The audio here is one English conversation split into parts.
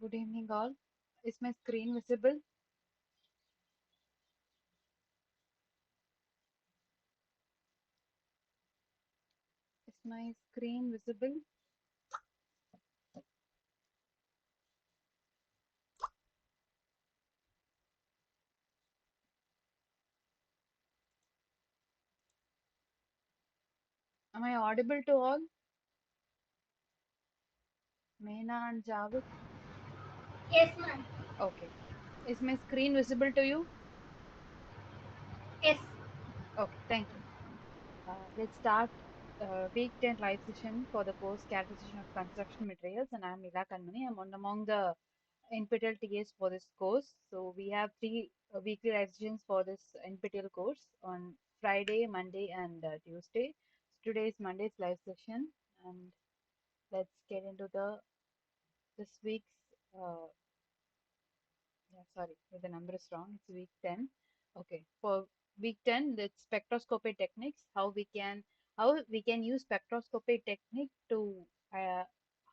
Good evening, all. Is my screen visible? Is my screen visible? Am I audible to all? Meena and Javed? Yes, ma'am. Okay. Is my screen visible to you? Yes. Okay, thank you. Let's start week 10 live session for the course Characterization of Construction Materials, and I'm Nilakanmani. I'm one among the NPTEL TAs for this course. So we have three weekly live sessions for this NPTEL course on Friday, Monday, and Tuesday. So today is Monday's live session, and let's get into this week's uh, yeah, sorry, the number is wrong. It's week 10. Okay, for week 10, the spectroscopy techniques, how we can use spectroscopy technique to uh,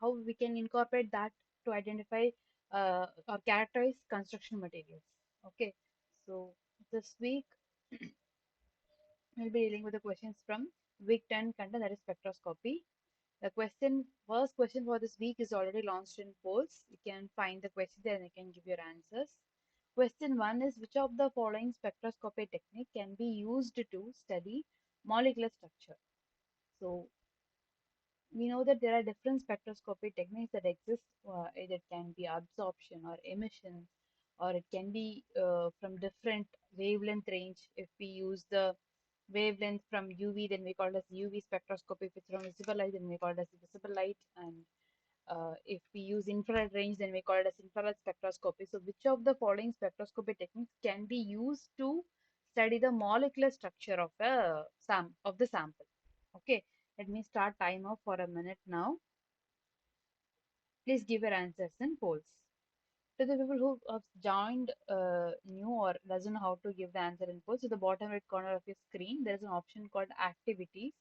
how we can incorporate that to identify or characterize construction materials. Okay, so this week we'll be dealing with the questions from week 10 content, that is spectroscopy. The first question for this week is already launched in polls. You can find the question there and you can give your answers. Question 1 is, which of the following spectroscopy technique can be used to study molecular structure? So we know that there are different spectroscopy techniques that exist. It can be absorption or emission, or it can be from different wavelength range. If we use the wavelength from UV, then we call it as UV spectroscopy. If it's from visible light, then we call it as visible light. And if we use infrared range, then we call it as infrared spectroscopy. So, which of the following spectroscopy techniques can be used to study the molecular structure of the sample? Okay, let me start timer for a minute now. Please give your answers in polls. To the people who have joined new or doesn't know how to give the answer in polls, to the bottom right corner of your screen, there is an option called activities.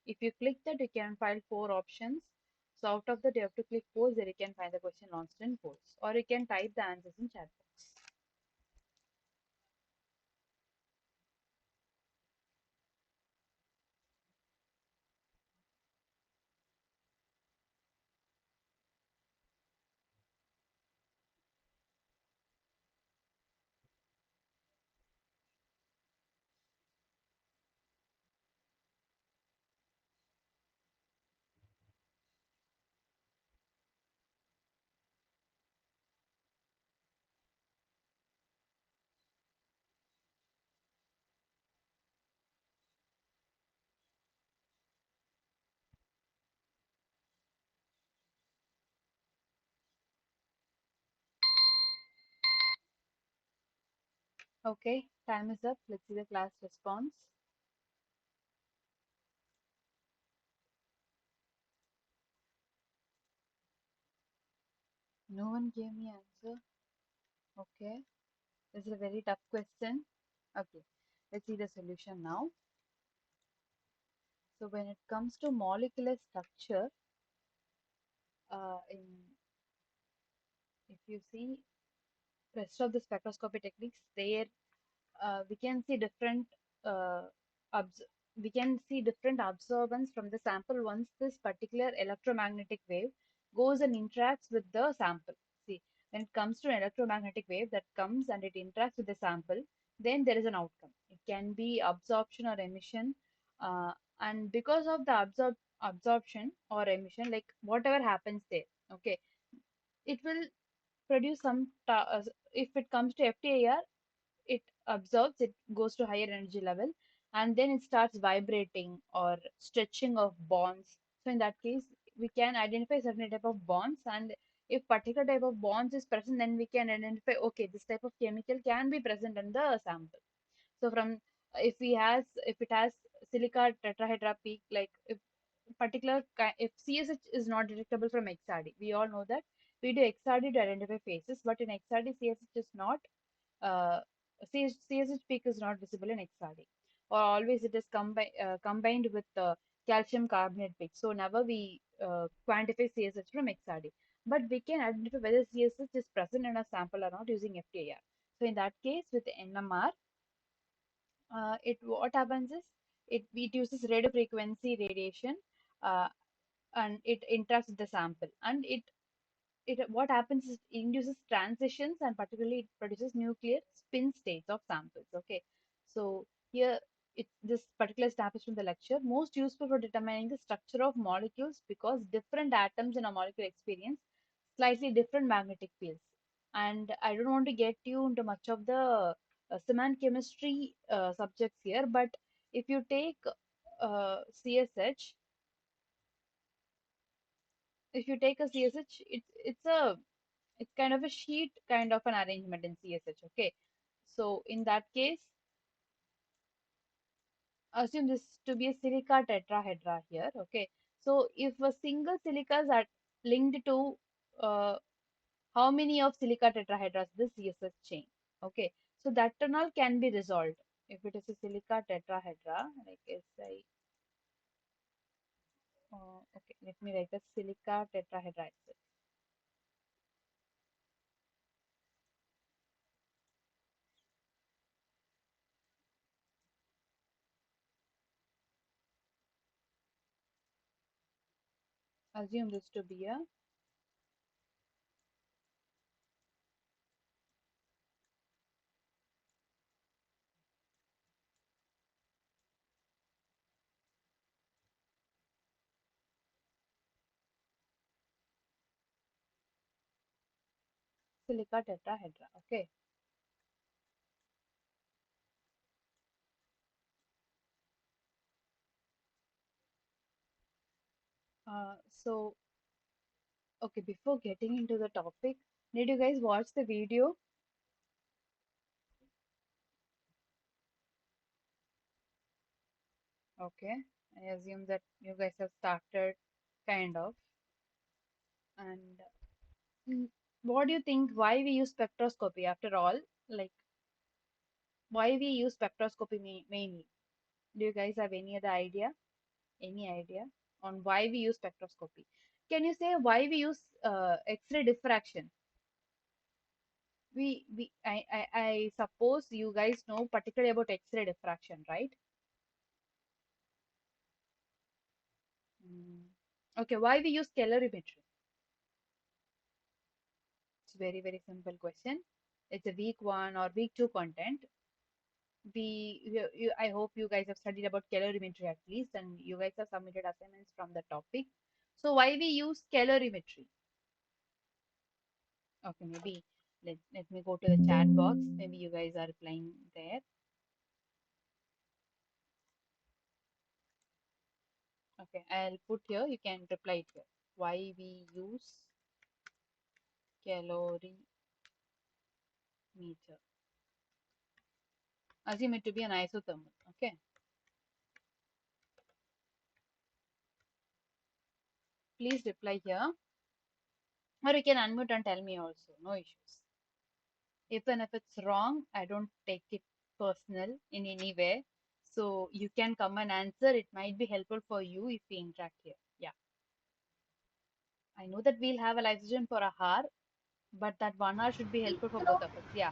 If you click that, you can find four options. So out of that, you have to click polls, there you can find the question launched in polls, or you can type the answers in chat box. Okay, time is up. Let's see the class response. No one gave me answer. Okay, this is a very tough question. Okay, let's see the solution now. So when it comes to molecular structure, in if you see rest of the spectroscopy techniques, there we can see different uh, obs- we can see different absorbance from the sample once this particular electromagnetic wave goes and interacts with the sample. See, when it comes to an electromagnetic wave that comes and it interacts with the sample, then there is an outcome. It can be absorption or emission, uh, and because of the absorption or emission, like whatever happens there, okay, it will produce if it comes to FTIR, it absorbs, it goes to higher energy level, and then it starts vibrating or stretching of bonds. So in that case, we can identify certain type of bonds, and if particular type of bonds is present, then we can identify, okay, this type of chemical can be present in the sample. So from if it has silica tetrahedra peak, like if if CSH is not detectable from XRD, we all know that we do XRD to identify phases, but in XRD CSH is not uh, CSH peak is not visible in XRD, or always it is combined with the calcium carbonate peak. So never we quantify CSH from XRD. but we can identify whether CSH is present in a sample or not using FTIR. So in that case, with NMR, it what happens is it uses radio frequency radiation, uh, and it interacts with the sample, and it what happens is it induces transitions, and particularly it produces nuclear spin states of samples. Okay, so here this particular step is from the lecture, most useful for determining the structure of molecules because different atoms in a molecule experience slightly different magnetic fields. And I don't want to get you into much of the cement chemistry subjects here, but if you take CSH, if you take a CSH, it's kind of a sheet kind of an arrangement in CSH. Okay, so in that case, assume this to be a silica tetrahedra here. Okay, so if a single silica is linked to how many of silica tetrahedras this CSH chain? Okay, so that tunnel can be resolved if it is a silica tetrahedra, like SI. Okay, let me write the silica tetrahedra itself. Assume this to be a silica tetrahedra. Okay, so okay, before getting into the topic, did you guys watch the video? Okay, I assume that you guys have started kind of. And mm, what do you think? Why we use spectroscopy after all? Like, why we use spectroscopy mainly? Do you guys have any other idea? Any idea on why we use spectroscopy? Can you say why we use X-ray diffraction? I suppose you guys know particularly about X-ray diffraction, right? Mm. Okay, why we use calorimetry? It's very, very simple question. It's a week one or week two content. I hope you guys have studied about calorimetry at least, and you guys have submitted assignments from the topic. So why we use calorimetry? Okay, maybe let me go to the chat box. Maybe you guys are replying there. Okay, I'll put here. You can reply it here. Why we use calorimeter? Assume it to be an isothermal. Okay, please reply here, or you can unmute and tell me also. No issues. Even if it's wrong, I don't take it personal in any way. So you can come and answer. It might be helpful for you if we interact here. Yeah, I know that we'll have a live session for a hour, but that 1 hour should be Heat helpful for both flow. of us. Yeah.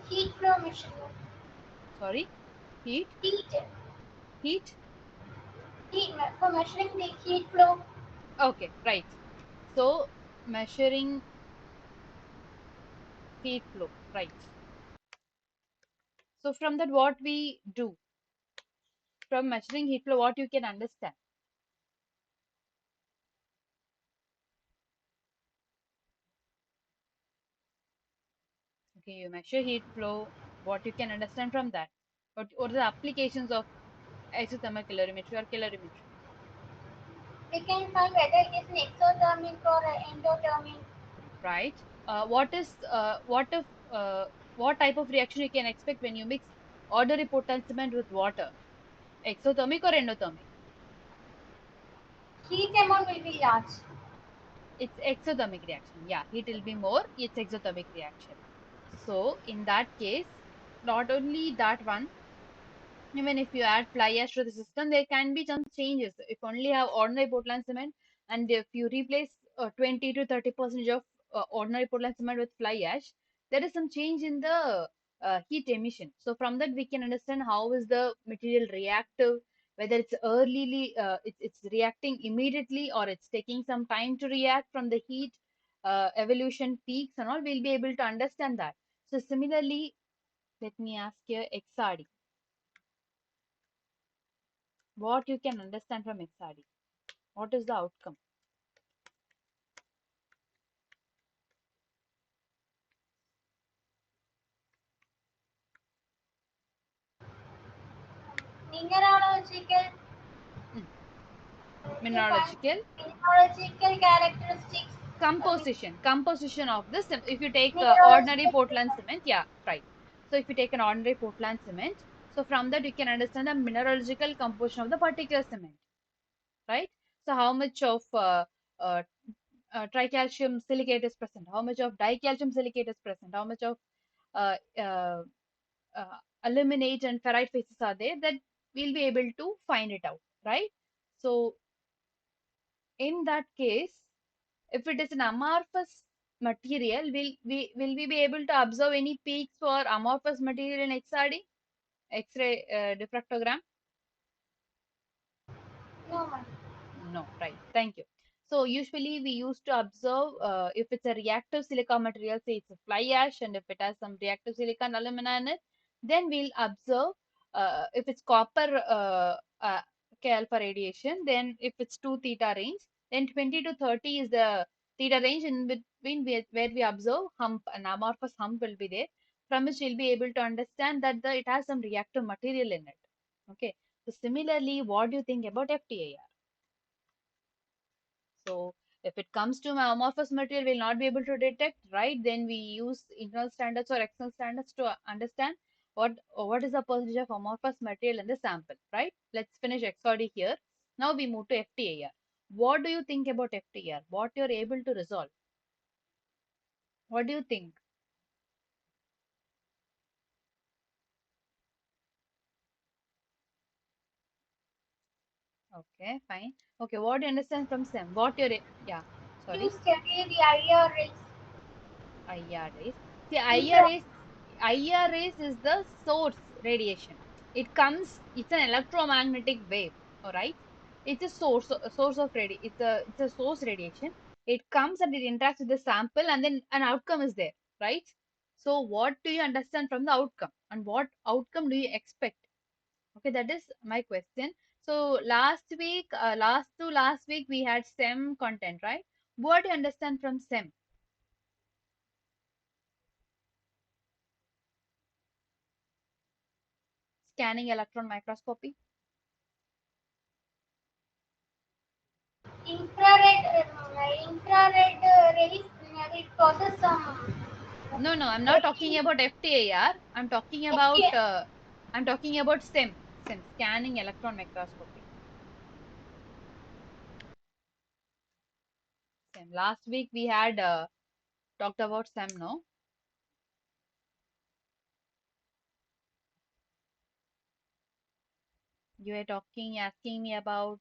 Heat flow machine. Sorry. Heat. Heat. Heat. Heat for measuring the heat flow. Okay. Right. So measuring heat flow. Right. So from that, what we do from measuring heat flow, what you can understand. Okay, you measure heat flow. What you can understand from that. What are the applications of isothermal calorimetry or calorimetry? We can find whether it is an exothermic or endothermic. Right. What if what type of reaction you can expect when you mix ordinary potassium cement with water? Exothermic or endothermic? Heat amount will be large. It's exothermic reaction. Yeah, heat will be more. It's exothermic reaction. So in that case, not only that one, even if you add fly ash to the system, there can be some changes. If only have ordinary Portland cement, and if you replace 20 to 30% of ordinary Portland cement with fly ash, there is some change in the heat emission. So from that we can understand how is the material reactive, whether it's it's reacting immediately or it's taking some time to react from the heat evolution peaks and all. We'll be able to understand that. So similarly, let me ask you XRD. What you can understand from XRD? What is the outcome? Mineralogical Mm. to find Mineralogical mineralogical characteristics. composition of this. If you take ordinary Mineralogical Portland cement, yeah, right. So if you take an ordinary Portland cement, so from that you can understand the mineralogical composition of the particular cement, right? So how much of uh, tricalcium silicate is present, how much of dicalcium silicate is present, how much of uh, uh, uh, aluminate and ferrite phases are there, that we'll be able to find it out, right? So in that case, if it is an amorphous material, will we be able to observe any peaks for amorphous material in XRD, X-ray diffractogram? No one. No, right. Thank you. So usually we used to observe if it's a reactive silica material, say it's a fly ash, and if it has some reactive silica and alumina in it, then we'll observe if it's copper K alpha radiation, then if it's 2 theta range, then 20 to 30 is the theta range in between where we observe hump, an amorphous hump will be there, from which we'll be able to understand that it has some reactive material in it. Okay. So similarly, what do you think about FTIR? So if it comes to amorphous material, we'll not be able to detect, right? Then we use internal standards or external standards to understand what is the percentage of amorphous material in the sample, right? Let's finish XOD here. Now we move to FTIR. What do you think about FTIR? What you're able to resolve? What do you think? Okay, fine. Okay, what do you understand from SEM? Yeah, You sorry. study the IR rays. IRAs. See, Infra. IRAs is the source radiation. It's an electromagnetic wave, all right? It's a source of it's a source radiation. It comes and it interacts with the sample, and then an outcome is there, right? So, what do you understand from the outcome, and what outcome do you expect? Okay, that is my question. So, last week, we had SEM content, right? What do you understand from SEM? Scanning electron microscopy. Infrared rays. It causes some. No, no, I'm not talking Radiation. about FTIR. I'm talking about SEM, scanning electron microscopy. SEM. Last week we had talked about SEM, no? You were asking me about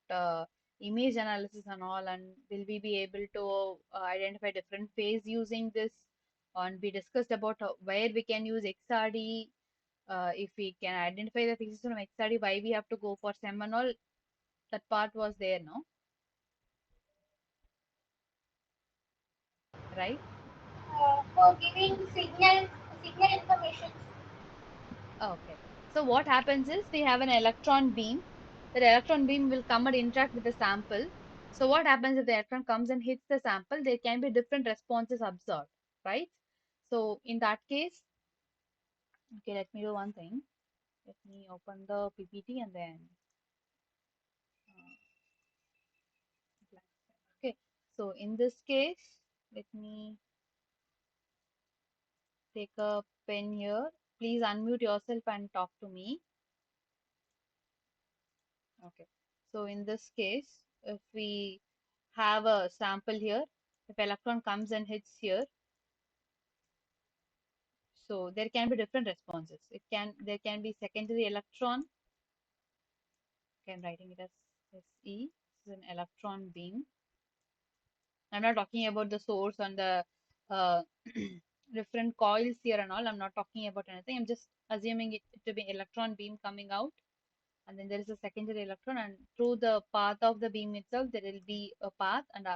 image analysis and all, and will we be able to identify different phase using this? And we discussed about where we can use XRD, if we can identify the phases from XRD, why we have to go for SEM and all. That part was there, no? Right? For giving signal information. Okay. So what happens is we have an electron beam. That electron beam will come and interact with the sample. So what happens if the electron comes and hits the sample? There can be different responses observed, right? So in that case, okay, let me do one thing. Let me open the PPT and then okay. So in this case, let me take a pen here. Please unmute yourself and talk to me. Okay. So in this case, if we have a sample here, if electron comes and hits here, so there can be different responses. There can be secondary electron. Okay, I'm writing it as SE. This is an electron beam. I'm not talking about the source and the uh, different coils here and all. I'm not talking about anything. I'm just assuming it to be electron beam coming out, and then there is a secondary electron, and through the path of the beam itself, there will be a path, and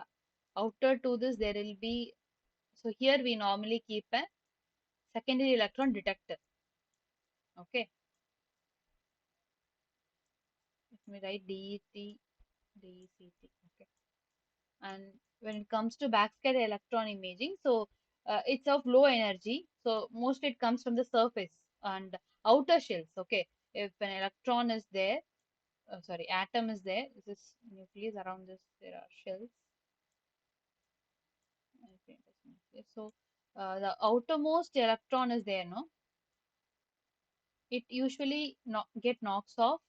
outer to this, there will be. So here we normally keep a secondary electron detector. Okay, let me write DET, DECT. Okay, and when it comes to backscatter electron imaging, so it's of low energy, so mostly it comes from the surface and outer shells. Okay, if an electron is there, sorry, atom is there, this is nucleus, around this there are shells. Okay, so the outermost electron is there, no, it usually get knocks off,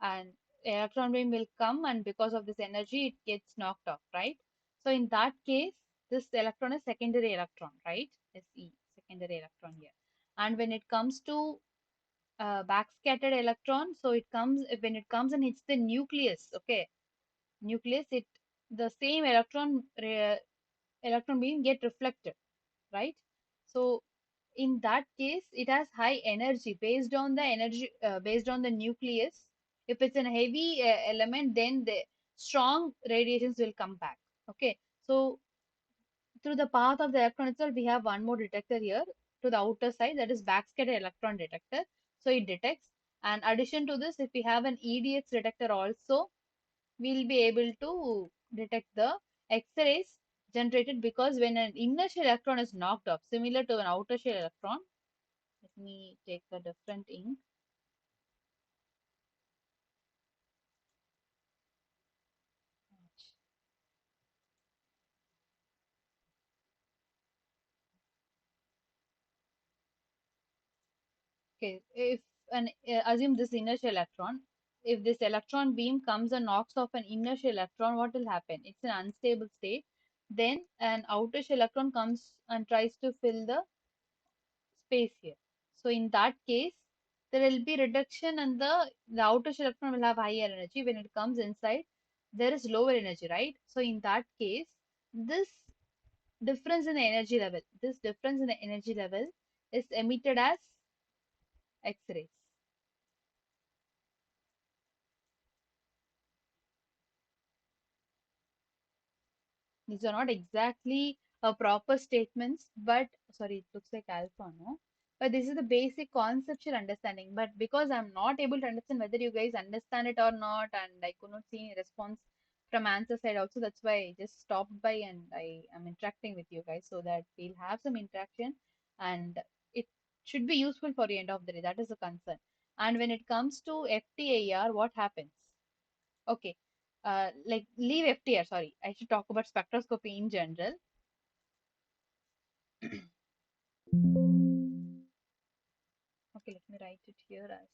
and electron beam will come, and because of this energy it gets knocked off, right? So in that case, this electron is secondary electron, right? Se, secondary electron here. And when it comes to backscattered electron, so it comes, when it comes and hits the nucleus, okay, nucleus, it, the same electron beam get reflected, right? So in that case, it has high energy based on the energy, based on the nucleus. If it's a heavy element, then the strong radiations will come back. Okay, so through the path of the electron itself, we have one more detector here to the outer side, that is backscatter electron detector. So it detects. And addition to this, if we have an EDX detector also, we'll be able to detect the X-rays generated, because when an inner shell electron is knocked off, similar to an outer shell electron, let me take a different ink. Okay, if an assume this inner shell electron, if this electron beam comes and knocks off an inner shell electron, what will happen? It's an unstable state. Then an outer shell electron comes and tries to fill the space here. So in that case, there will be reduction, and the outer shell electron will have higher energy. When it comes inside, there is lower energy, right? So in that case, this difference in the energy level, this difference in the energy level is emitted as X-rays. These are not exactly proper statements, but sorry, it looks like alpha, no? But this is the basic conceptual understanding. But because I'm not able to understand whether you guys understand it or not, and I could not see any response from answer side also, that's why I just stopped by and I am interacting with you guys so that we'll have some interaction, and it should be useful for the end of the day. That is the concern. And when it comes to FTIR, what happens? Okay, like leave FTR. Sorry, I should talk about spectroscopy in general. Okay, let me write it here as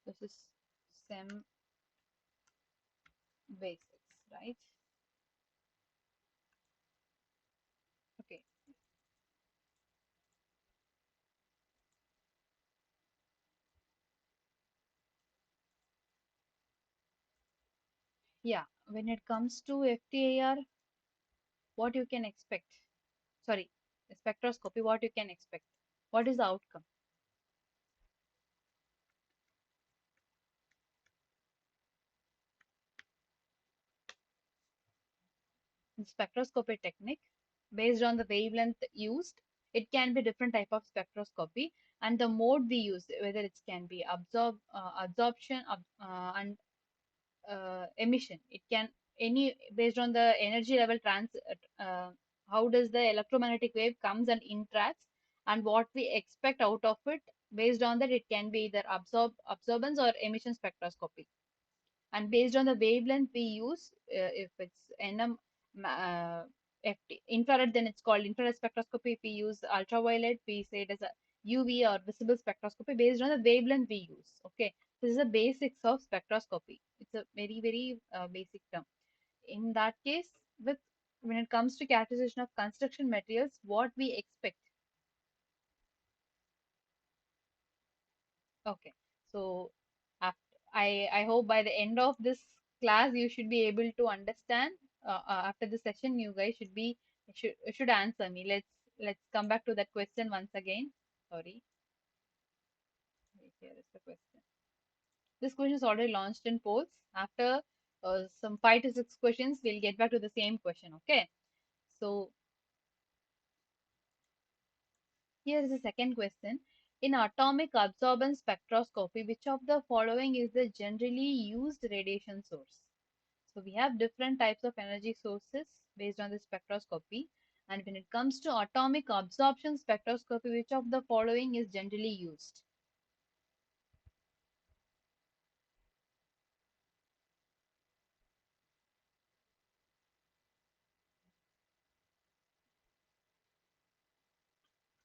this is SEM basics, right? Okay, yeah. When it comes to FTIR, what you can expect? Sorry, spectroscopy, what you can expect? What is the outcome? The spectroscopy technique, based on the wavelength used, it can be different type of spectroscopy, and the mode we use, whether it can be absorption, and emission, it can any based on the energy level how does the electromagnetic wave comes and interacts, and what we expect out of it. Based on that, it can be either absorbance or emission spectroscopy. And based on the wavelength we use, if it's nm infrared, then it's called infrared spectroscopy. If we use ultraviolet, we say it as a UV or visible spectroscopy, based on the wavelength we use. Okay, this is the basics of spectroscopy. It's a very basic term. In that case, with when it comes to characterization of construction materials, what we expect, Okay. So after, I hope by the end of this class you should be able to understand. After the session, you guys should answer me. Let's come back to that question once again. Sorry, here is the question. This question is already launched in polls. After some 5 to 6 questions, we'll get back to the same question. Okay. So here is the second question. In atomic absorbance spectroscopy, which of the following is the generally used radiation source? So we have different types of energy sources based on the spectroscopy. And when it comes to atomic absorption spectroscopy, which of the following is generally used?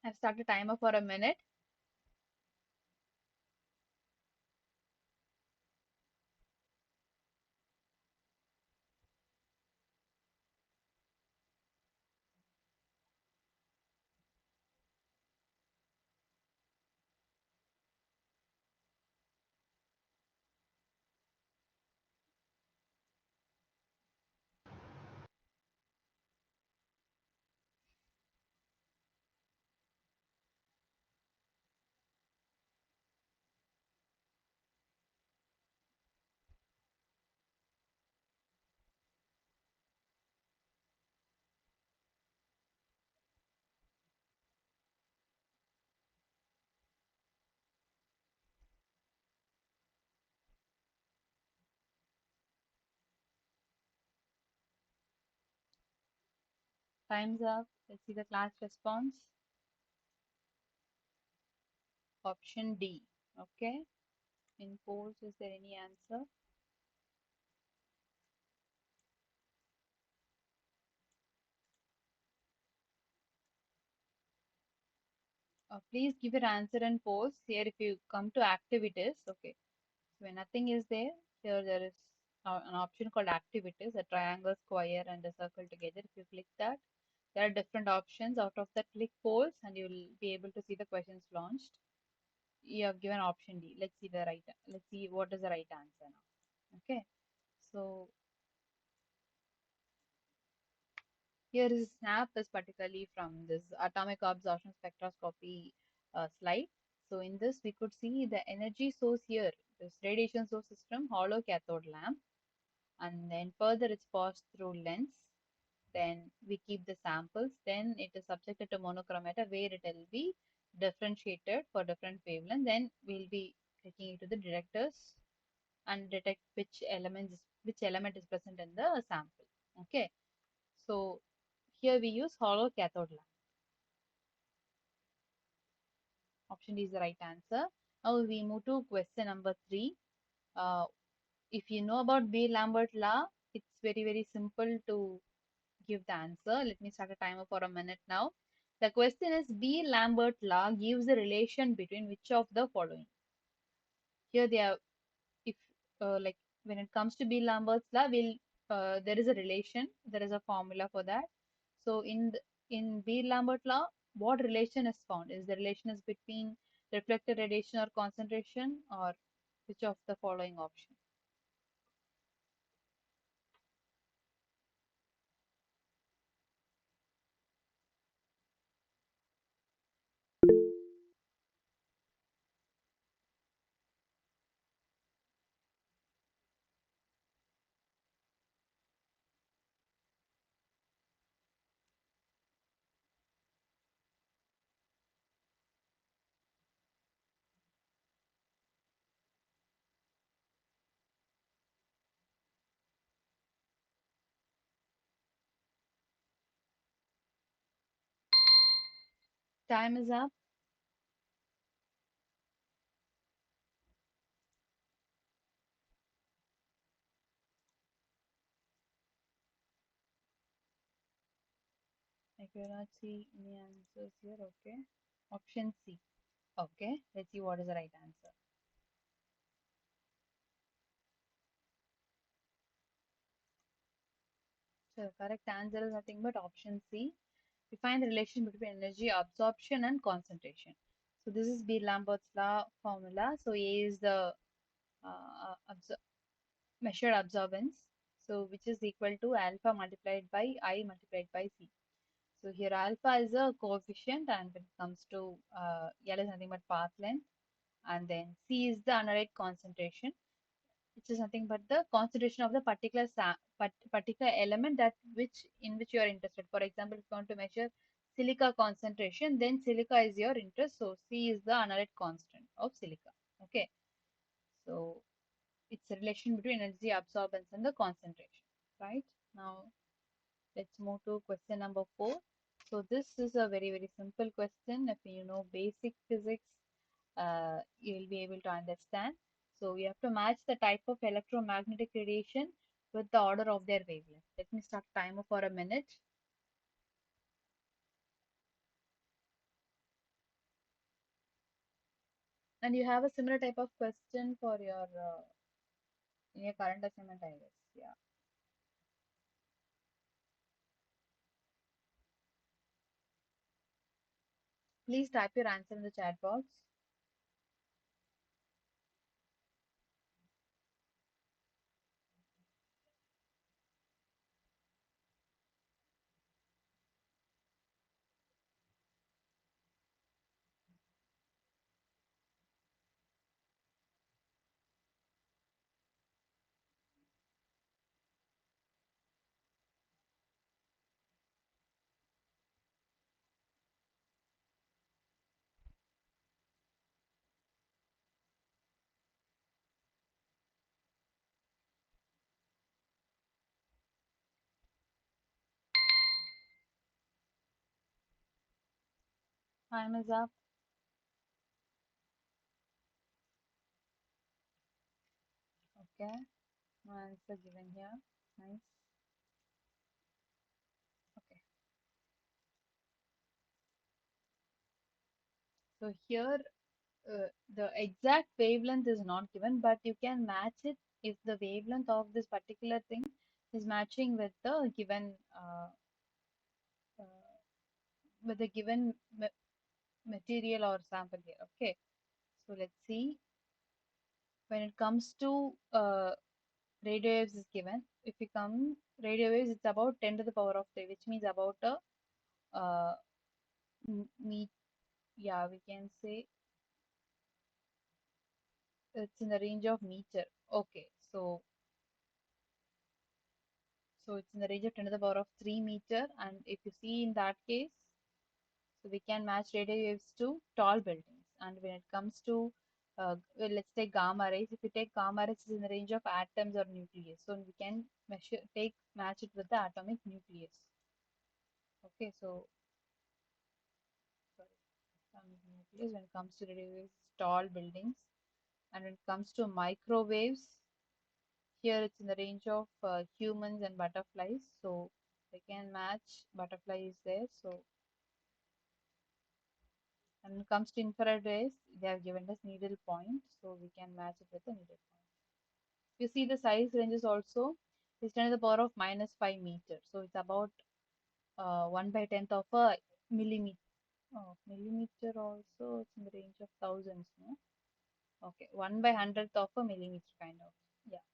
I've started timer for a minute. Time's up. Let's see the class response. Option D. Okay. In polls, is there any answer? Please give your answer in polls. Here, if you come to activities, okay. So when nothing is there, here there is an option called activities, a triangle, square, and a circle together. If you click that, there are different options. Out of that, click polls, and you will be able to see the questions launched. You have given option D. Let's see the right. Let's see what is the right answer now. Okay. So here is a snap is particularly from this atomic absorption spectroscopy slide. So in this, we could see the energy source here. This radiation source system, hollow cathode lamp, and then further it's passed through lens. Then we keep the samples. Then it is subjected to monochromator where it will be differentiated for different wavelengths. Then we'll be taking it to the detectors and detect which element is present in the sample. Okay. So here we use hollow cathode lamp. Option D is the right answer. Now we move to question number 3. Uh, if you know about B-Lambert law, it's very simple to give the answer. Let me start a timer for a minute now. The question is B-Lambert law gives a relation between which of the following? Here they are, if like when it comes to B-Lambert's law, there is a relation, there is a formula for that. So in B-Lambert law, what relation is found? Is the relation is between reflected radiation or concentration, or which of the following option? Time is up. I cannot see any answers here. Okay. Option C. Okay. Let's see what is the right answer. So the correct answer is nothing but option C. We find the relation between energy absorption and concentration. So this is Beer-Lambert's law formula. So A is the measured absorbance, so which is equal to alpha multiplied by I multiplied by C. So here alpha is a coefficient, and when it comes to L is nothing but path length, and then C is the analyte concentration, which is nothing but the concentration of the particular element that which you are interested. For example, if you want to measure silica concentration, then silica is your interest, so C is the analyte constant of silica. Okay, so it's a relation between energy absorbance and the concentration. Right, now let's move to question number 4. So this is a very simple question. If you know basic physics, you will be able to understand. So we have to match the type of electromagnetic radiation with the order of their wavelength. Let me start timer for a minute. And you have a similar type of question for your in your current assignment, I guess. Yeah. Please type your answer in the chat box. Time is up. Okay. No answer given here. Nice. Okay. So here the exact wavelength is not given, but you can match it if the wavelength of this particular thing is matching uh, with the given material or sample here. Okay, so let's see. When it comes to radio waves is given. If we come radio waves, it's about 10 to the power of 3, which means about a uh, me. Yeah, we can say it's in the range of meter. Okay, so it's in the range of 10 to the power of 3 meter. And if you see in that case, so we can match radio waves to tall buildings. And when it comes to, well, let's take gamma rays. If we take gamma rays, it's in the range of atoms or nucleus. So we can match it with the atomic nucleus. Okay, so sorry, atomic nucleus. When it comes to radio waves, tall buildings. And when it comes to microwaves, here it's in the range of humans and butterflies. So they can match butterflies there. So and when it comes to infrared rays, they have given us needle point, so we can match it with the needle point. You see the size ranges also is 10 to the power of minus 5 meters. So it's about 1 by 10th of a millimeter. Oh, millimeter also, it's in the range of thousands, no? Okay, 1 by 100th of a millimeter kind of. Yeah.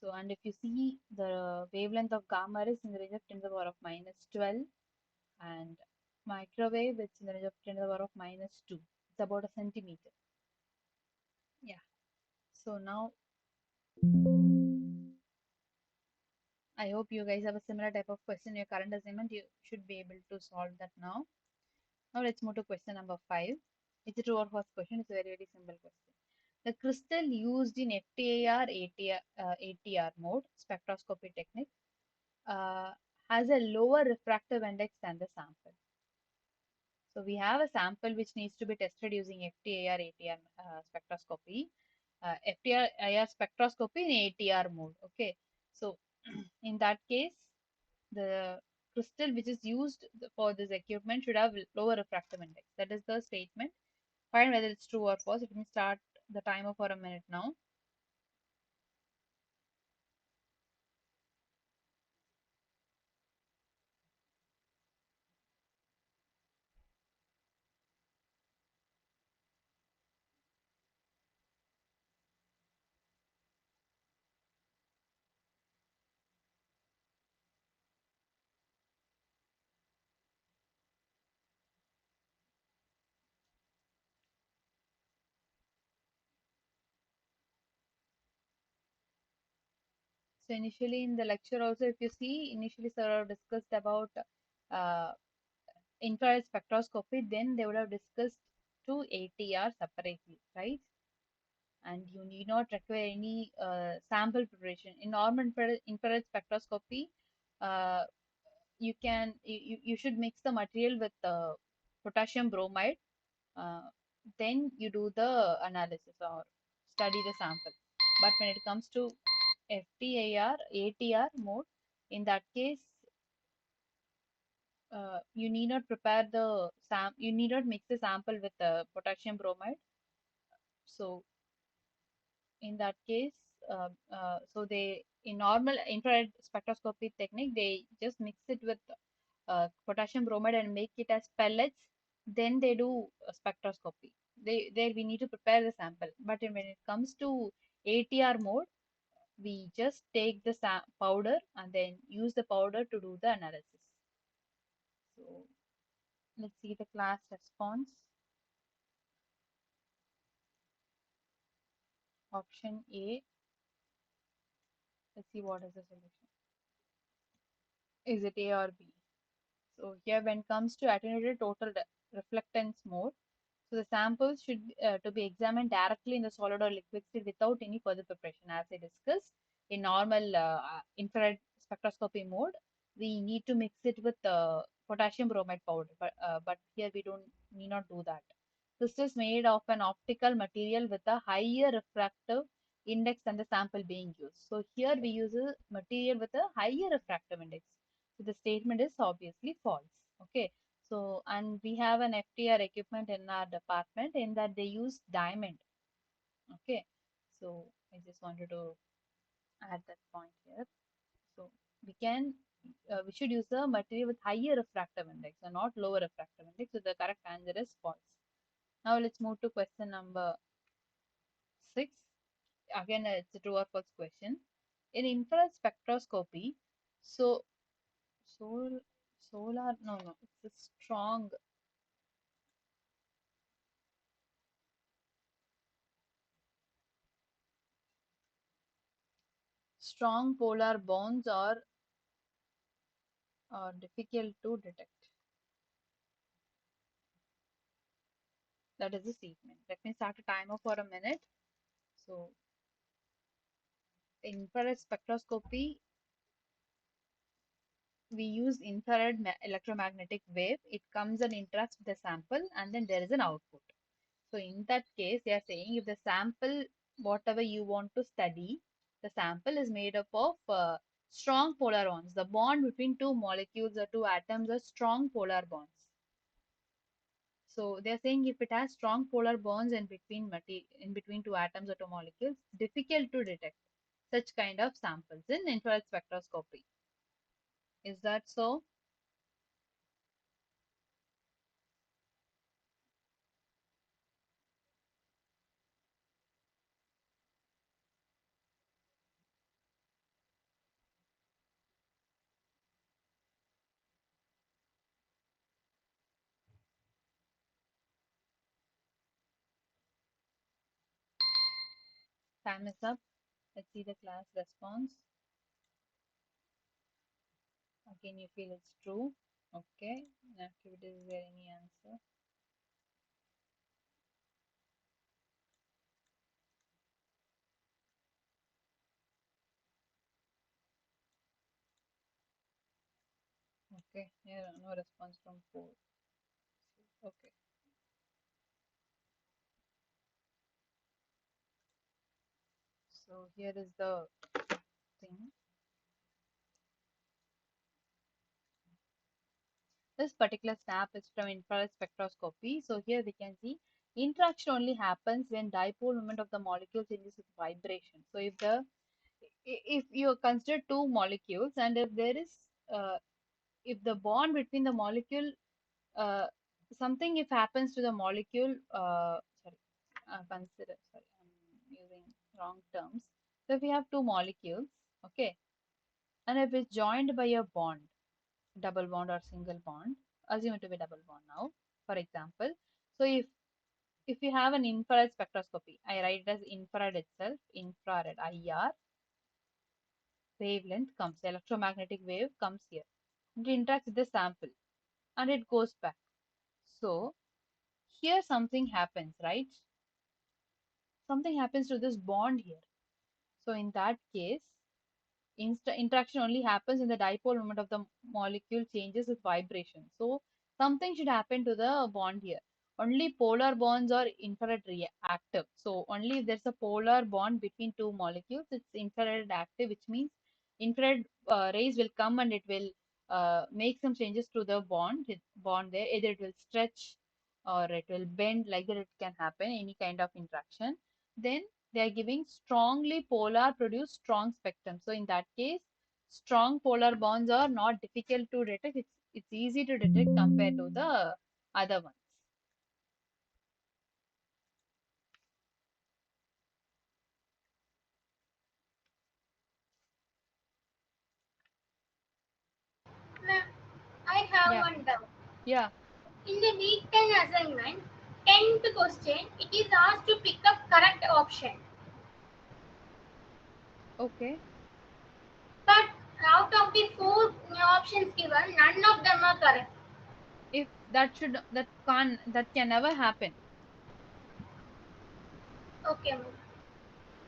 So, and if you see the wavelength of gamma rays in the range of 10 to the power of minus 12, and microwave it's in the range of 10 to the power of minus 2. It's about a centimeter. Yeah. So now I hope you guys have a similar type of question in your current assignment. You should be able to solve that now. Now let's move to question number 5. It's a true or false question. It's a very simple question. The crystal used in FTIR ATR mode spectroscopy technique uh, has a lower refractive index than the sample. So we have a sample which needs to be tested using FTIR ATR spectroscopy. FTIR spectroscopy in ATR mode. Okay. So in that case, the crystal which is used for this equipment should have lower refractive index. That is the statement. Find whether it's true or false. Let me start the timer for a minute now. So initially in the lecture also, if you see, initially sir have discussed about uh, infrared spectroscopy, then they would have discussed to ATR separately, right? And you need not require any sample preparation. In normal infrared spectroscopy, uh, you should mix the material with potassium bromide, uh, then you do the analysis or study the sample. But when it comes to FTIR, ATR mode, in that case, you need not prepare the you need not mix the sample with potassium bromide. So in that case, so they in normal infrared spectroscopy technique, they just mix it with potassium bromide and make it as pellets. Then they do spectroscopy. There we need to prepare the sample. But when it comes to ATR mode, we just take the powder and then use the powder to do the analysis. So let's see the class response. Option A. Let's see what is the solution. Is it A or B? So here when it comes to attenuated total reflectance mode, so the samples should to be examined directly in the solid or liquid state without any further preparation. As I discussed, in normal infrared spectroscopy mode, we need to mix it with potassium bromide powder, but here we don't need not do that. This is made of an optical material with a higher refractive index than the sample being used. So here we use a material with a higher refractive index. So the statement is obviously false. Okay. So, and we have an FTR equipment in our department in that they use diamond. Okay. So, I just wanted to add that point here. So, we should use a material with higher refractive index and not lower refractive index. So, the correct answer is false. Now, let's move to question number 6. Again, it's a true or false question. In infrared spectroscopy, so, sol, solar, no, it's a strong polar bonds are difficult to detect. That is the statement. Let me start a timer for a minute. So, infrared spectroscopy, we use infrared electromagnetic wave. It comes and interacts with the sample, and then there is an output. So, in that case, they are saying if the sample, whatever you want to study, the sample is made up of strong polar bonds. The bond between two molecules or two atoms are strong polar bonds. So they're saying if it has strong polar bonds in between two atoms or two molecules, difficult to detect such kind of samples in infrared spectroscopy. Is that so? Time is up. Let's see the class response. Again, you feel it's true. Okay. Activity, is there any answer? Okay. Yeah, no response from 4. Okay. So here is the thing. This particular snap is from infrared spectroscopy. So here we can see interaction only happens when dipole moment of the molecule changes with vibration. So if you consider two molecules and if there is if the bond between the molecule uh, something if happens to the molecule consider sorry I'm using wrong terms. So if we have two molecules, okay, and if it's joined by a bond, double bond or single bond, assume it to be double bond now, for example. So if you have an infrared spectroscopy, I write it as infrared itself, infrared IR. wavelength comes, the electromagnetic wave comes here. It interacts with the sample and it goes back. So here something happens, right? Something happens to this bond here. So in that case, interaction only happens when the dipole moment of the molecule changes with vibration. So something should happen to the bond here. Only polar bonds are infrared active. So only if there's a polar bond between two molecules, it's infrared active, which means infrared rays will come and it will make some changes to the bond there. Either it will stretch or it will bend, like that it can happen, any kind of interaction. Then they are giving strongly polar produce strong spectrum. So in that case, strong polar bonds are not difficult to detect. It's easy to detect compared to the other ones. Ma'am, I have Yeah, one doubt. yeah, In the week 10 assignment, 10th question, it is asked to pick up correct option. okay. But out of the four options given, none of them are correct. If that can never happen. Okay, ma'am.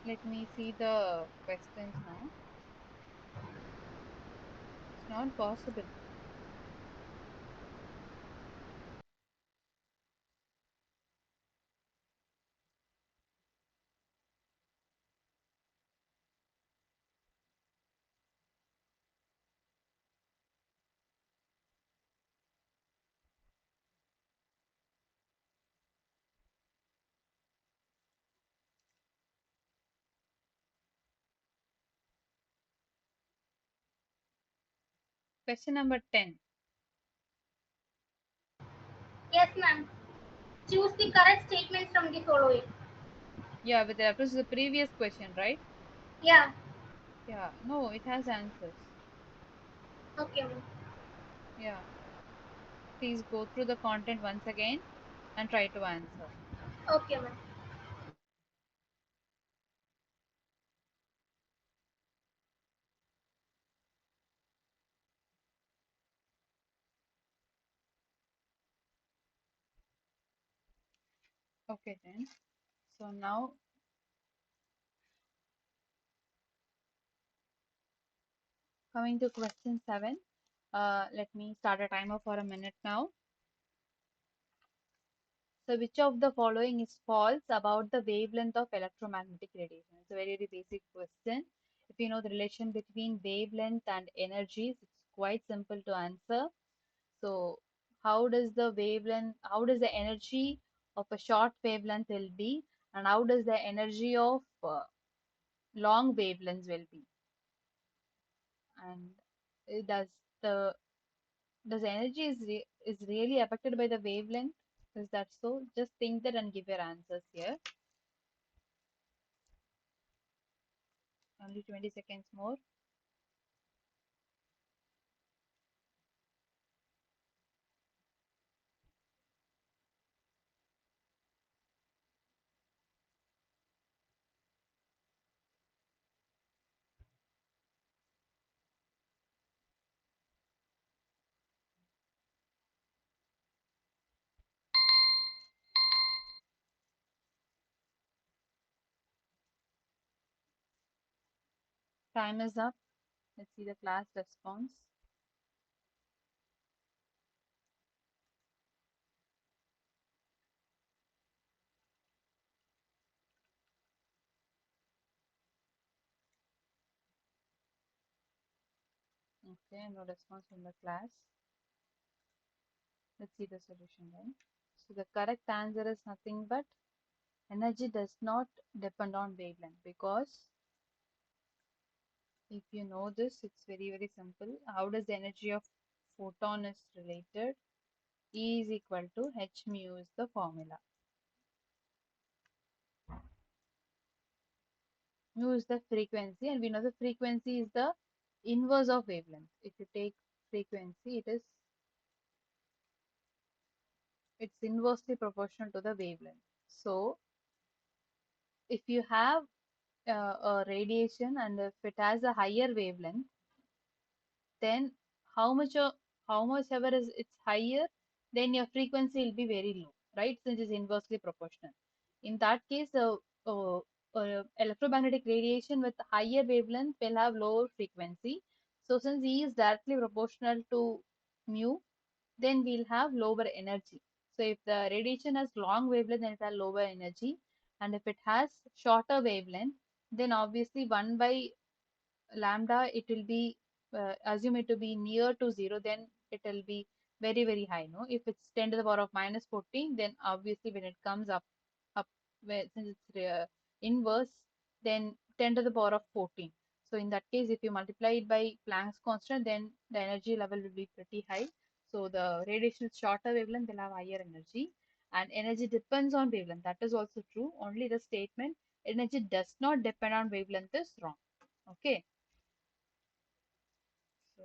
Let me see the questions now. It's not possible. Question number 10. Yes, ma'am. Choose the correct statements from the following. Yeah, with reference to the previous question, right? Yeah. Yeah, no, it has answers. Okay, ma'am. Yeah, please go through the content once again and try to answer. Okay, ma'am. Okay, then. So now coming to question 7. Let me start a timer for a minute now. So which of the following is false about the wavelength of electromagnetic radiation? It's a very, very basic question. If you know the relation between wavelength and energies, it's quite simple to answer. So how does the energy of a short wavelength will be, and how does the energy of long wavelengths will be? And does the energy is really affected by the wavelength? Is that so? Just think that and give your answers here. Only 20 seconds more. Time is up. Let's see the class response. Okay, no response from the class. Let's see the solution then. So the correct answer is nothing but energy does not depend on wavelength, because if you know this, it's very, very simple. How does the energy of photon is related? E is equal to h mu is the formula. Mu is the frequency, and we know the frequency is the inverse of wavelength. If you take frequency, it's inversely proportional to the wavelength. So if you have a radiation, and if it has a higher wavelength, then how much of how much ever is it's higher, then your frequency will be very low, right? Since it's inversely proportional. In that case, electromagnetic radiation with higher wavelength will have lower frequency. So since E is directly proportional to mu, then we'll have lower energy. So if the radiation has long wavelength, then it has lower energy, and if it has shorter wavelength, then obviously 1 by lambda, it will be assume it to be near to 0, then it will be very very high, no? If it's 10 to the power of minus 14, then obviously when it comes up where, since it's inverse, then 10 to the power of 14. So in that case, if you multiply it by Planck's constant, then the energy level will be pretty high. So the radiation is shorter wavelength will have higher energy, and energy depends on wavelength. That is also true. Only the statement energy does not depend on wavelength is wrong. Okay. So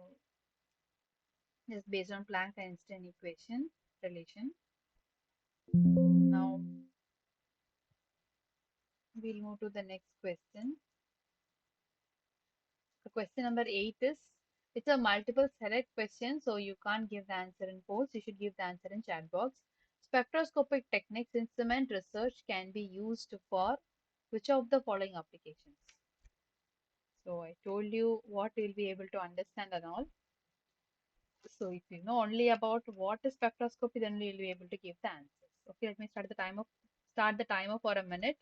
this is based on Planck-Einstein equation relation. Now we'll move to the next question. The question number 8 is, it's a multiple select question, so you can't give the answer in post. You should give the answer in chat box. Spectroscopic techniques in cement research can be used for which of the following applications? So I told you what you'll be able to understand and all. So if you know only about what is spectroscopy, then you'll be able to give the answers. Okay, let me start the timer for a minute.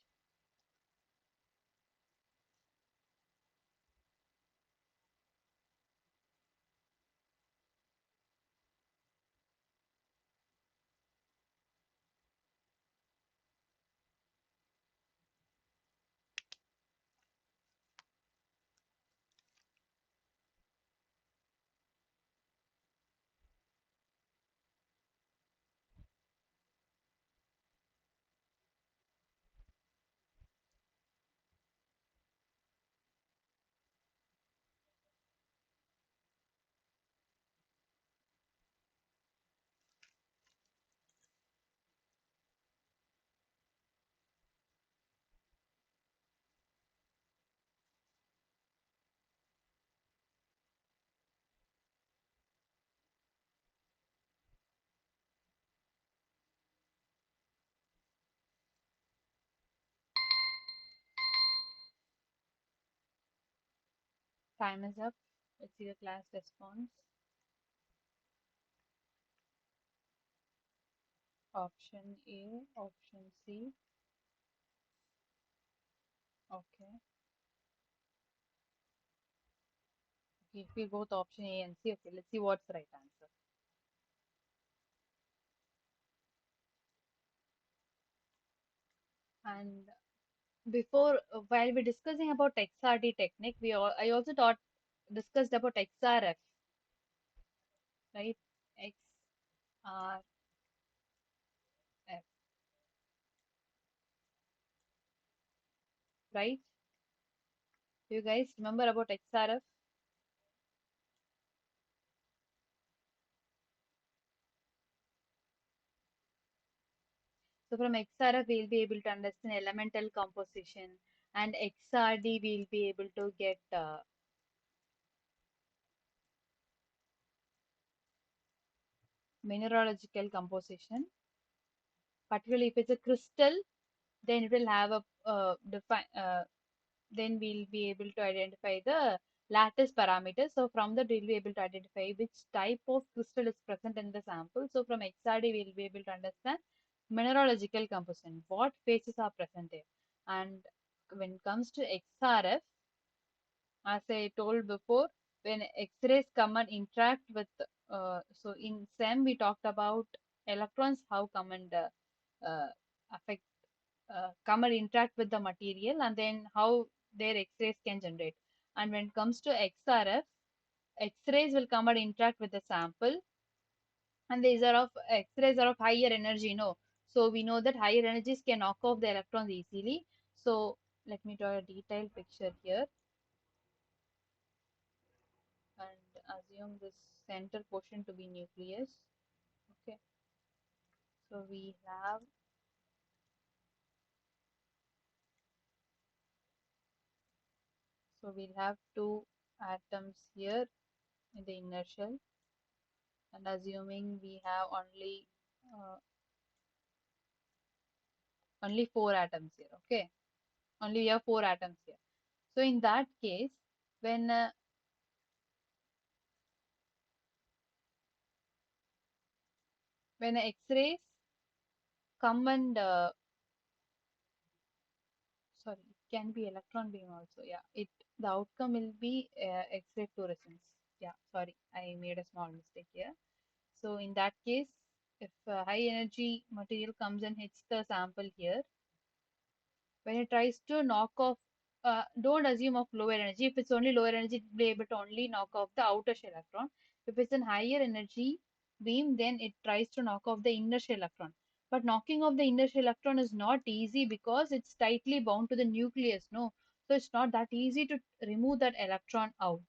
Time is up. Let's see the class response. Option A, option C. Okay. If we both option A and C, okay, let's see what's the right answer. And before, while we're discussing about XRD technique, I also discussed about XRF, right? XRF, right? Do you guys remember about XRF? So from XRF, we'll be able to understand elemental composition, and XRD, we'll be able to get mineralogical composition. Particularly if it's a crystal, then it will have a then we'll be able to identify the lattice parameters. So from that, we'll be able to identify which type of crystal is present in the sample. So from XRD, we'll be able to understand mineralogical composition, what phases are present there. And when it comes to XRF, as I told before, when X-rays come and interact with, so in SEM, we talked about electrons, how come and uh, affect, come and interact with the material, and then how their X-rays can generate. And when it comes to XRF, X-rays will come and interact with the sample, and these are of X-rays are of higher energy, no? So we know that higher energies can knock off the electrons easily. So let me draw a detailed picture here and assume this center portion to be nucleus. Okay, so we have So we'll have two atoms here in the inner shell, and assuming we have only four atoms here. Okay, only we have four atoms here. So in that case, when when X-rays come and sorry, it can be electron beam also. Yeah, it the outcome will be X-ray fluorescence. Yeah, sorry, I made a small mistake here. So in that case, if high energy material comes and hits the sample here, when it tries to knock off, don't assume of lower energy. If it's only lower energy, it will be able to only knock off the outer shell electron. If it's an higher energy beam, then it tries to knock off the inner shell electron. But knocking off the inner shell electron is not easy because it's tightly bound to the nucleus, no? So it's not that easy to remove that electron out.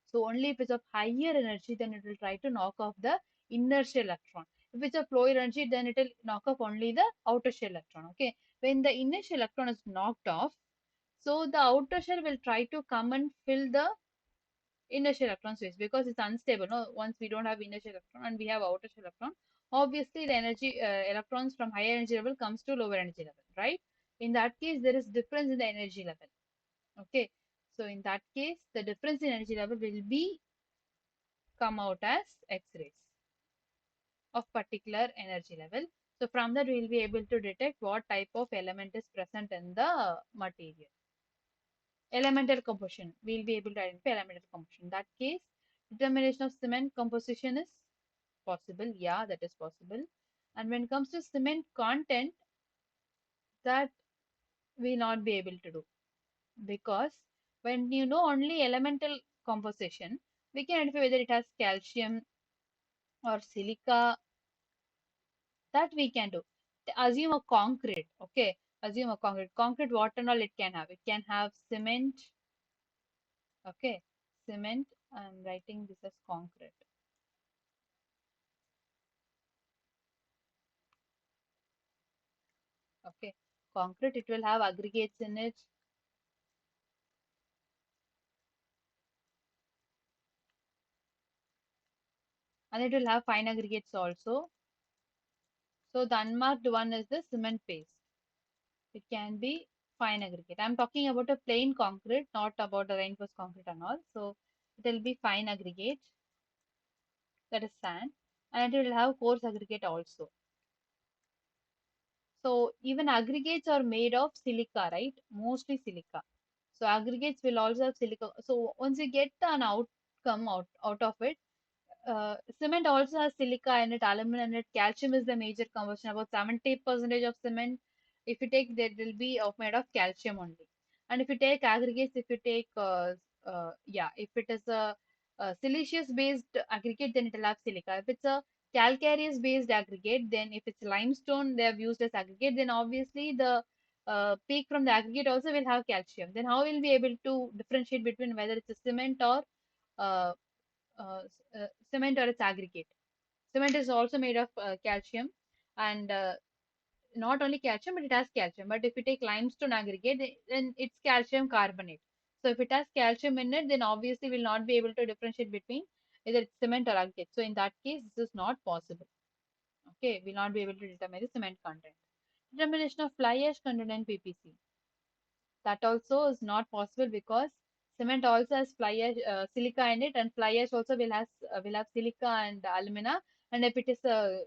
So only if it's of higher energy, then it will try to knock off the inner shell electron. If it's of lower energy, then it will knock off only the outer shell electron. Okay, when the inner shell electron is knocked off, so the outer shell will try to come and fill the inner shell electron space because it's unstable. No, once we don't have inner shell electron and we have outer shell electron, obviously the energy electrons from higher energy level comes to lower energy level, right? In that case, there is difference in the energy level. Okay, so in that case, the difference in energy level will be come out as X-rays of particular energy level. So from that, we will be able to detect what type of element is present in the material. Elemental composition. We'll be able to identify elemental composition. In that case, determination of cement composition is possible. Yeah, that is possible. And when it comes to cement content, that we not be able to do because when you know only elemental composition, we can identify whether it has calcium or silica. That we can do. Assume a concrete. Okay, assume a concrete. Concrete, what and all it can have? It can have cement. Okay, cement. I'm writing this as concrete. Okay, concrete, it will have aggregates in it, and it will have fine aggregates also. So the unmarked one is the cement paste. It can be fine aggregate. I'm talking about a plain concrete, not about a reinforced concrete and all. So it will be fine aggregate, that is sand, and it will have coarse aggregate also. So even aggregates are made of silica, right? Mostly silica. So aggregates will also have silica. So once you get an outcome out of it, cement also has silica in it, aluminum in it, calcium is the major composition. About 70% of cement, if you take, that will be made of calcium only. And if you take aggregates, if you take, yeah, if it is a siliceous based aggregate, then it will have silica. If it's a calcareous based aggregate, then if it's limestone, they have used as aggregate, then obviously the peak from the aggregate also will have calcium. Then how will we able to differentiate between whether it's a cement or uh, cement or its aggregate. Cement is also made of calcium and not only calcium, but it has calcium. But if you take limestone aggregate, then it's calcium carbonate. So if it has calcium in it, then obviously we'll not be able to differentiate between either it's cement or aggregate. So in that case, this is not possible. Okay, we'll not be able to determine the cement content. Determination of fly ash content in PPC. That also is not possible because cement also has fly ash, silica in it, and fly ash also will have silica and alumina. And if it is a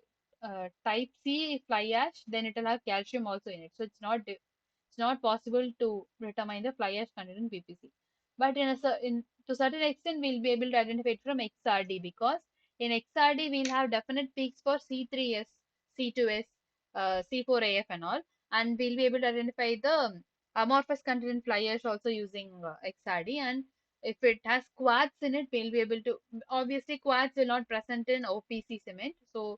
type C fly ash, then it will have calcium also in it. So it's not possible to determine the fly ash content in PPC. But in to certain extent, we'll be able to identify it from XRD because in XRD we'll have definite peaks for C3S, C2S, C4AF and all, and we'll be able to identify the amorphous content in fly ash also using XRD. And if it has quartz in it, we'll be able to, obviously quartz will not present in OPC cement. So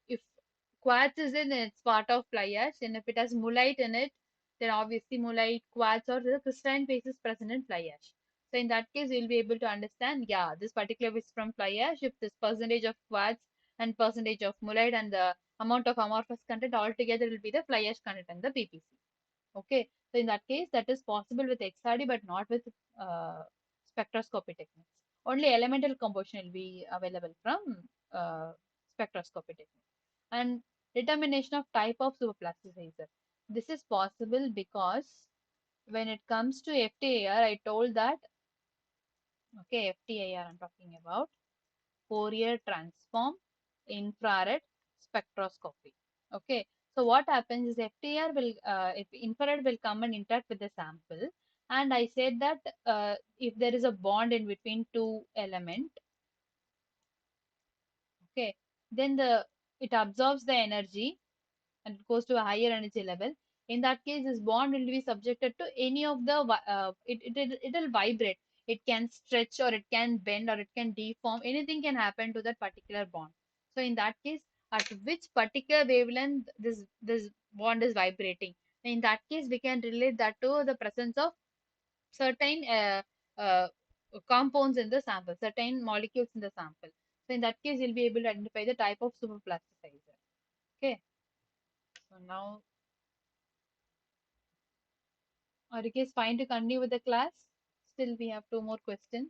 if quartz is in, it's part of fly ash, and if it has mullite in it, then obviously mullite, quartz, or the crystalline phase is present in fly ash. So in that case, we'll be able to understand, yeah, this particular is from fly ash if this percentage of quartz and percentage of mullite and the amount of amorphous content altogether will be the fly ash content and the PPC. Okay, So in that case, that is possible with XRD, but not with spectroscopy techniques. Only elemental composition will be available from uh, spectroscopy technique. And determination of type of superplasticizer. This is possible because when it comes to FTIR, I told that, okay, FTIR I'm talking about, Fourier transform infrared spectroscopy. Okay, so what happens is FTR will, if infrared will come and interact with the sample, and I said that if there is a bond in between two element, okay, then it absorbs the energy and it goes to a higher energy level. In that case, this bond will be subjected to any of the it will vibrate. It can stretch or it can bend or it can deform. Anything can happen to that particular bond. So in that case, at which particular wavelength this bond is vibrating. In that case, we can relate that to the presence of certain uh, compounds in the sample, certain molecules in the sample. So in that case, you'll be able to identify the type of superplasticizer. Okay. So now, are you guys fine to continue with the class? Still, we have two more questions.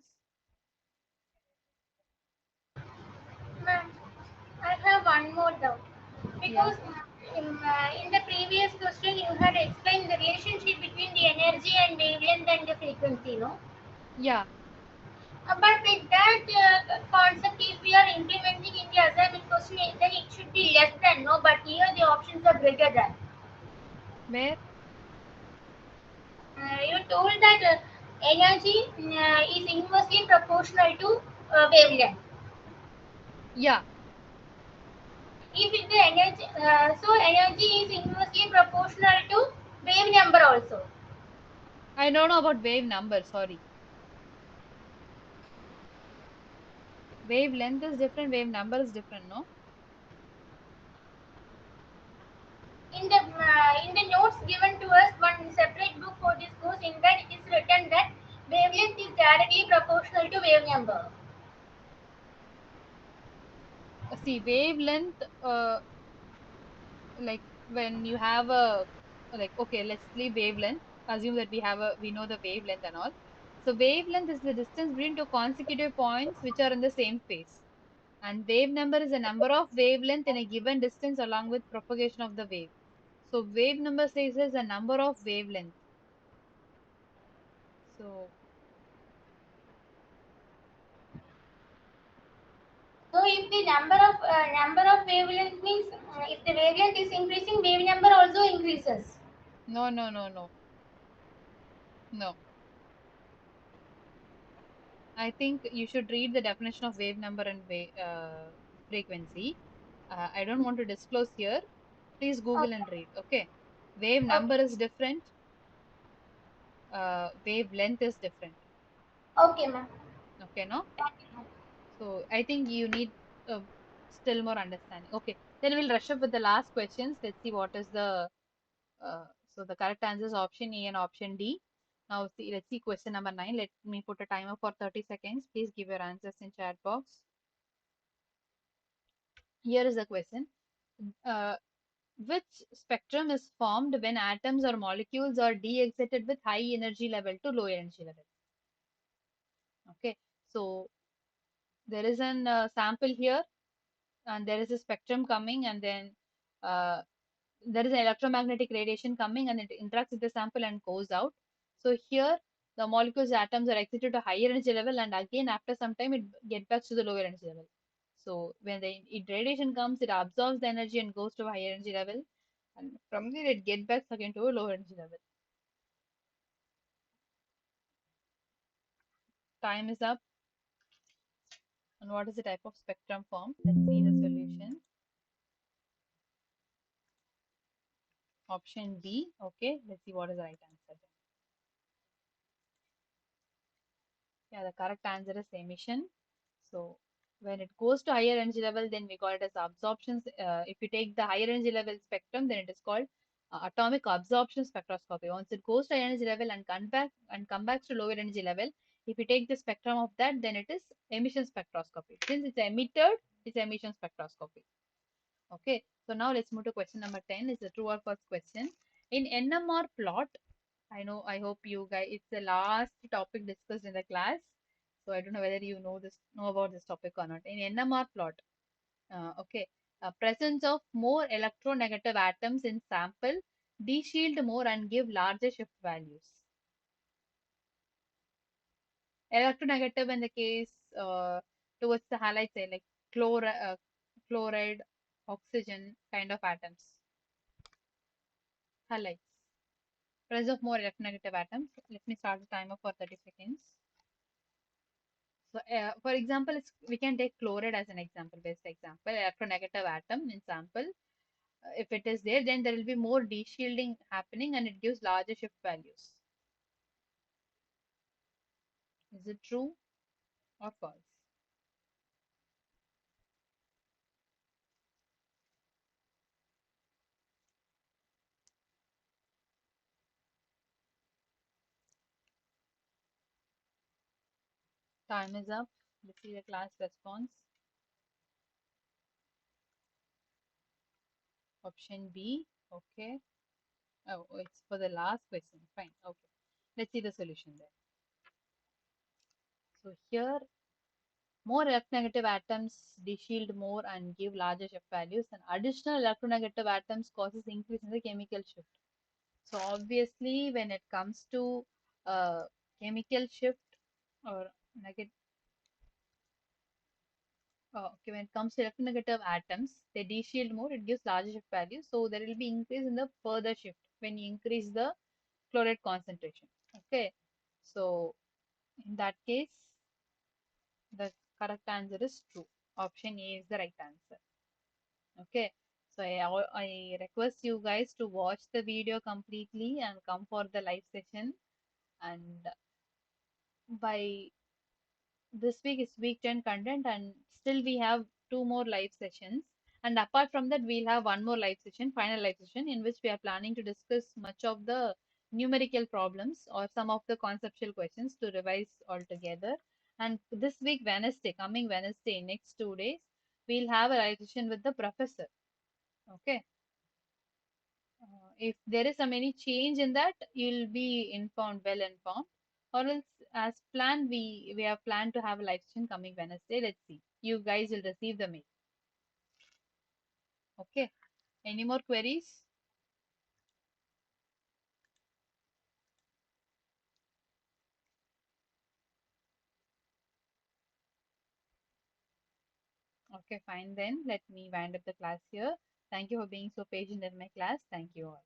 Ma'am, I have one more doubt. Yeah, Because in the previous question, you had explained the relationship between the energy and wavelength and the frequency, no? yeah. But with that concept, if we are implementing in the assignment question, then it should be less than, no? But here the options are greater than. Where? You told that energy is inversely proportional to wavelength. Yeah, If it, the energy, so energy is inversely proportional to wave number also. I don't know about wave number. Sorry, wavelength is different. Wave number is different. No. In the notes given to us, one separate book for this course, in that it is written that wavelength is directly proportional to wave number. See, wavelength. Like when you have a, like, okay, let's leave wavelength. Assume that we know the wavelength and all. So wavelength is the distance between two consecutive points which are in the same phase. And wave number is the number of wavelength in a given distance along with propagation of the wave. So wave number says is the number of wavelength. So So if the number of wavelength means if the wavelength is increasing, wave number also increases. no, no, no, no, no. I think you should read the definition of wave number and frequency. I don't want to disclose here. Please Google and Okay, read. Okay. Wave number okay, is different. Wavelength is different. okay, ma'am. Okay, no? Thank you, ma'am. So I think you need uh, still more understanding. Okay. Then we'll rush up with the last questions. Let's see what is the Uh, so the correct answer is option A and option D. Now let's see question number 9. Let me put a timer for 30 seconds. Please give your answers in chat box. Here is the question. Uh, which spectrum is formed when atoms or molecules are de-excited with high energy level to low energy level? Okay. So there is an sample here and there is a spectrum coming, and then uh, there is an electromagnetic radiation coming and it interacts with the sample and goes out. So here the molecules atoms are excited to higher energy level, and again after some time it get back to the lower energy level. So when the radiation comes, it absorbs the energy and goes to a higher energy level, and from there it get back again to a lower energy level. Time is up. And what is the type of spectrum formed? Let's see the solution. Option B. Okay, let's see what is the right answer. Yeah, the correct answer is emission. So when it goes to higher energy level, then we call it as absorption. If you take the higher energy level spectrum, then it is called atomic absorption spectroscopy. Once it goes to higher energy level and come back to lower energy level, if you take the spectrum of that, then it is emission spectroscopy. Since it's emitted, it's emission spectroscopy. Okay. So now let's move to question number 10. It's a true or false question. In NMR plot, I know, I hope you guys, it's the last topic discussed in the class. So I don't know whether you know about this topic or not. In NMR plot, okay, presence of more electronegative atoms in sample, de-shield more and give larger shift values. Electronegative in the case towards the halides, say like chloride, oxygen kind of atoms, halides. Presence of more electronegative atoms. Let me start the timer for 30 seconds. So, for example, we can take chloride as an example, best example, electronegative atom in sample. If it is there, then there will be more de-shielding happening and it gives larger shift values. Is it true or false? Time is up. Let's see the class response. Option B. Okay. Oh, it's for the last question. Fine. Okay. Let's see the solution there. So here, more electronegative atoms de-shield more and give larger shift values, and additional electronegative atoms causes increase in the chemical shift. So obviously, when it comes to chemical shift or negative, okay, when it comes to electronegative atoms, they de-shield more, it gives larger shift values. So there will be increase in the further shift when you increase the chloride concentration. Okay, so in that case, the correct answer is true. Option A is the right answer. Okay, so I request you guys to watch the video completely and come for the live session. And by this week is week 10 content, and still we have two more live sessions. And apart from that, we'll have one more live session, final live session, in which we are planning to discuss much of the numerical problems or some of the conceptual questions to revise all together. And this week, Wednesday, coming Wednesday, next 2 days, we'll have a live session with the professor. Okay. If there is some any change in that, you'll be informed, well informed. Or else, as planned, we have planned to have a live session coming Wednesday. Let's see. You guys will receive the mail. Okay. Any more queries? Okay, fine then. Let me wind up the class here. Thank you for being so patient in my class. Thank you all.